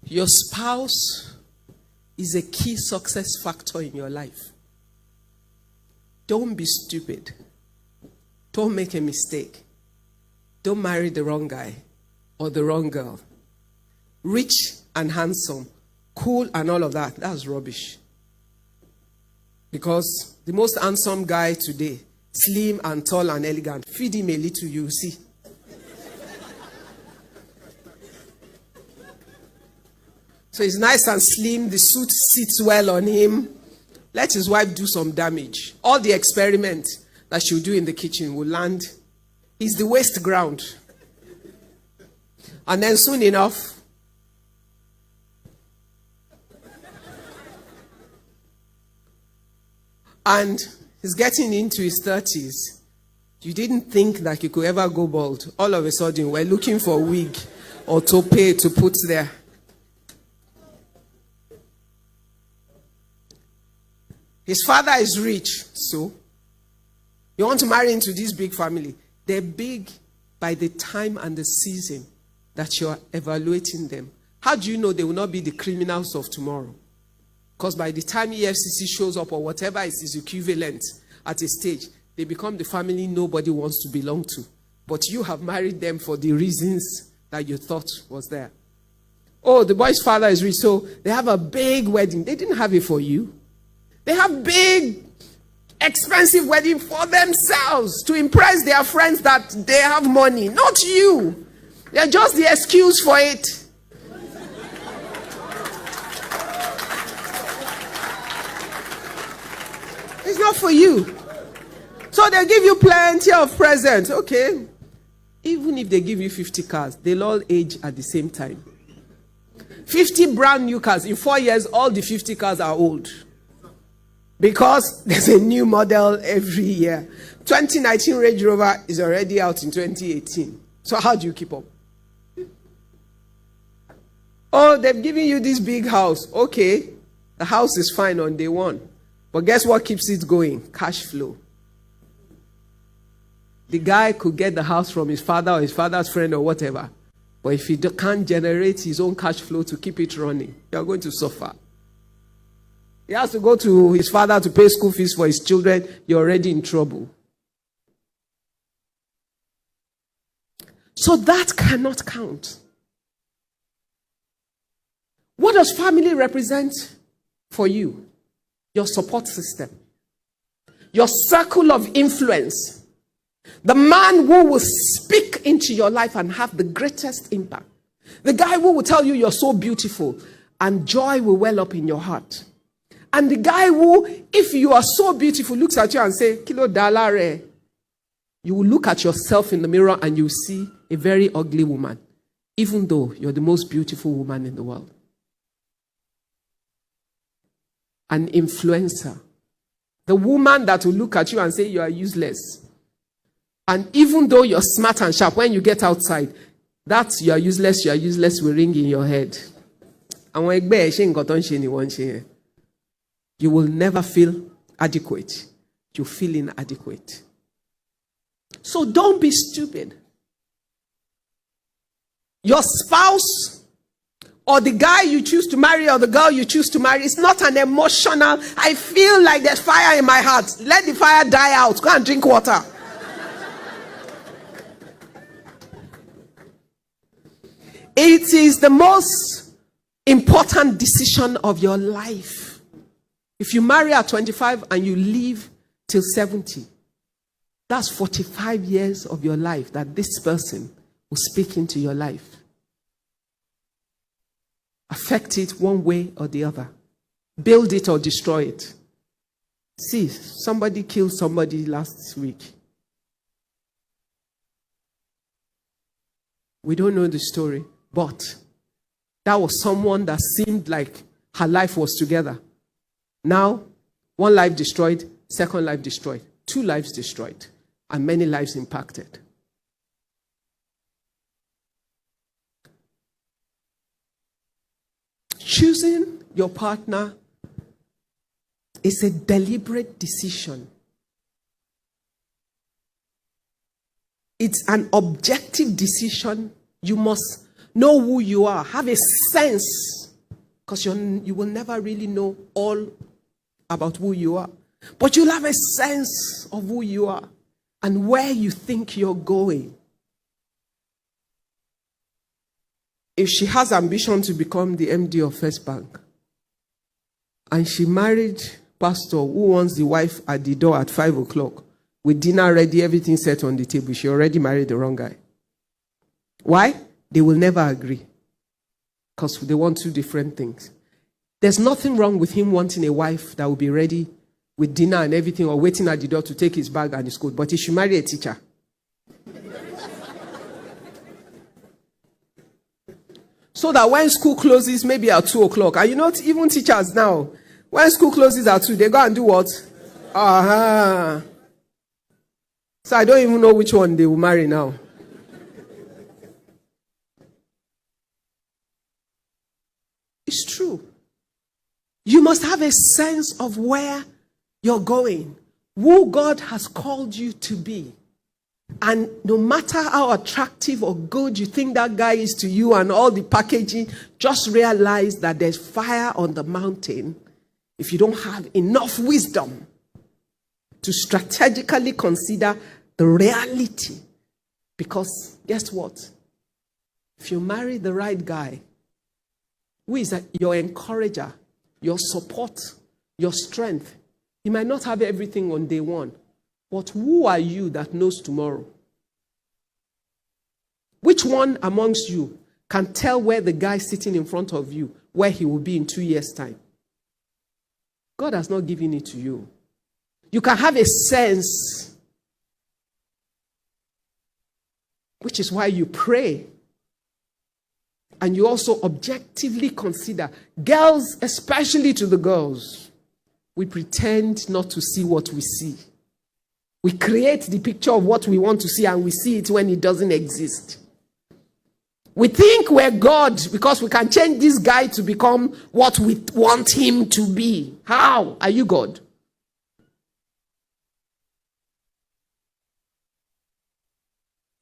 Your spouse is a key success factor in your life. Don't be stupid. Don't make a mistake. Don't marry the wrong guy or the wrong girl. Rich and handsome, cool and all of that, that's rubbish. Because the most handsome guy today, slim and tall and elegant, feed him a little, you see. So he's nice and slim, the suit sits well on him. Let his wife do some damage. All the experiment that she'll do in the kitchen will land. He's the waste ground. And then soon enough, and he's getting into his 30s. You didn't think that you could ever go bald. All of a sudden, we're looking for a wig or toupee to put there. His father is rich, so you want to marry into this big family. They're big by the time and the season that you're evaluating them. How do you know they will not be the criminals of tomorrow? Because by the time EFCC shows up or whatever is his equivalent at a stage, they become the family nobody wants to belong to. But you have married them for the reasons that you thought was there. Oh, the boy's father is rich, so they have a big wedding. They didn't have it for you. They have big, expensive wedding for themselves to impress their friends that they have money. Not you. They're just the excuse for it. It's not for you. So they give you plenty of presents. Okay. Even if they give you 50 cars, they'll all age at the same time. 50 brand new cars. In 4 years, all the 50 cars are old. Because there's a new model every year. 2019 Range Rover is already out in 2018. So how do you keep up? Oh, they've given you this big house. Okay. The house is fine on day one. But guess what keeps it going? Cash flow. The guy could get the house from his father or his father's friend or whatever. But if he can't generate his own cash flow to keep it running, you're going to suffer. He has to go to his father to pay school fees for his children. You're already in trouble. So that cannot count. What does family represent for you? Your support system. Your circle of influence. The man who will speak into your life and have the greatest impact. The guy who will tell you you're so beautiful and joy will well up in your heart. And the guy who, if you are so beautiful, looks at you and say, Kilo dalare. You will look at yourself in the mirror and you see a very ugly woman, even though you're the most beautiful woman in the world. An influencer. The woman that will look at you and say you are useless. And even though you're smart and sharp, when you get outside, that you are useless will ring in your head. And when you will never feel adequate. You feel inadequate. So don't be stupid. Your spouse or the guy you choose to marry or the girl you choose to marry is not an emotional, I feel like there's fire in my heart. Let the fire die out. Go and drink water. It is the most important decision of your life. If you marry at 25 and you live till 70, that's 45 years of your life that this person will speak into your life. Affect it one way or the other. Build it or destroy it. See, somebody killed somebody last week. We don't know the story, but that was someone that seemed like her life was together. Now, one life destroyed, second life destroyed, 2 lives destroyed, and many lives impacted. Choosing your partner is a deliberate decision. It's an objective decision. You must Know who you are. Have a sense. Because you will never really know all about who you are. But you'll have a sense of who you are and where you think you're going. If she has ambition to become the MD of First Bank, and she married pastor who wants the wife at the door at 5 o'clock, with dinner ready, everything set on the table, she already married the wrong guy. Why? They will never agree. Because they want two different things. There's nothing wrong with him wanting a wife that will be ready with dinner and everything, or waiting at the door to take his bag and his coat. But he should marry a teacher. So that when school closes, maybe at 2 o'clock, and even teachers now, when school closes at 2, they go and do what? So I don't even know which one they will marry now. It's true. You must have a sense of where you're going, who God has called you to be. And no matter how attractive or good you think that guy is to you and all the packaging, just realize that there's fire on the mountain if you don't have enough wisdom to strategically consider the reality. Because guess what? If you marry the right guy, who is your encourager, your support, your strength, he might not have everything on day one. But who are you that knows tomorrow? Which one amongst you can tell where the guy sitting in front of you, where he will be in 2 years' time? God has not given it to you. You can have a sense, which is why you pray. And you also objectively consider. Girls, especially to the girls, we pretend not to see what we see. We create the picture of what we want to see, and we see it when it doesn't exist. We think we're God because we can change this guy to become what we want him to be. How are you God?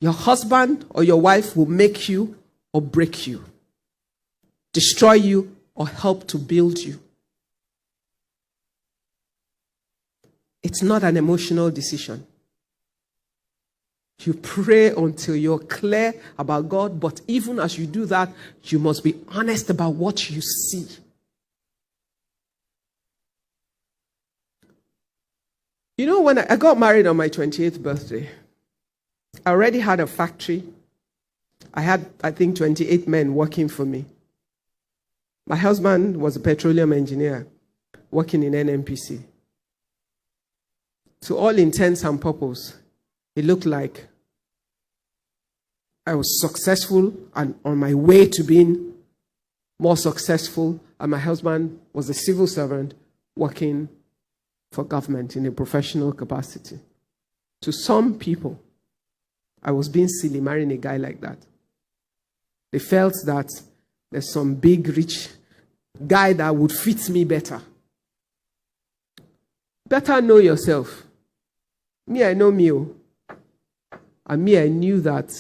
Your husband or your wife will make you or break you, destroy you or help to build you. It's not an emotional decision. You pray until you're clear about God, but even as you do that, you must be honest about what you see. When I got married on my 28th birthday, I already had a factory. I had, I think, 28 men working for me. My husband was a petroleum engineer working in NNPC. To all intents and purposes, it looked like I was successful and on my way to being more successful, and my husband was a civil servant working for government in a professional capacity. To some people, I was being silly marrying a guy like that. They felt that there's some big, rich guy that would fit me better. Better know yourself. Me, I know me. And me, I knew that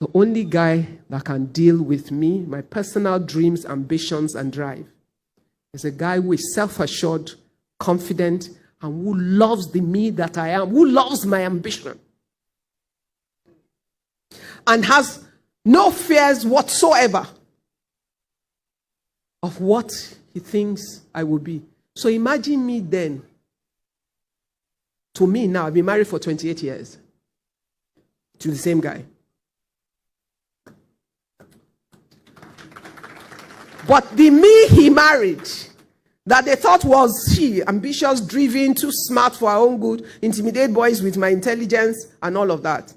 the only guy that can deal with me, my personal dreams, ambitions, and drive, is a guy who is self-assured, confident, and who loves the me that I am, who loves my ambition, and has no fears whatsoever of what he thinks I will be. So imagine me then. To me now, I've been married for 28 years to the same guy. But the me he married, that they thought was ambitious, driven, too smart for our own good, intimidate boys with my intelligence and all of that.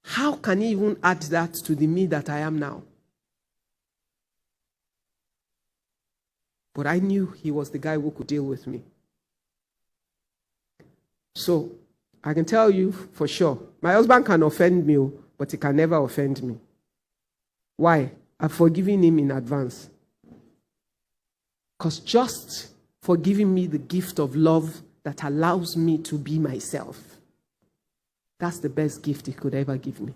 How can he even add that to the me that I am now? But I knew he was the guy who could deal with me. So, I can tell you for sure, my husband can offend me, but he can never offend me. Why? I've forgiven him in advance. Because just for giving me the gift of love that allows me to be myself, that's the best gift he could ever give me.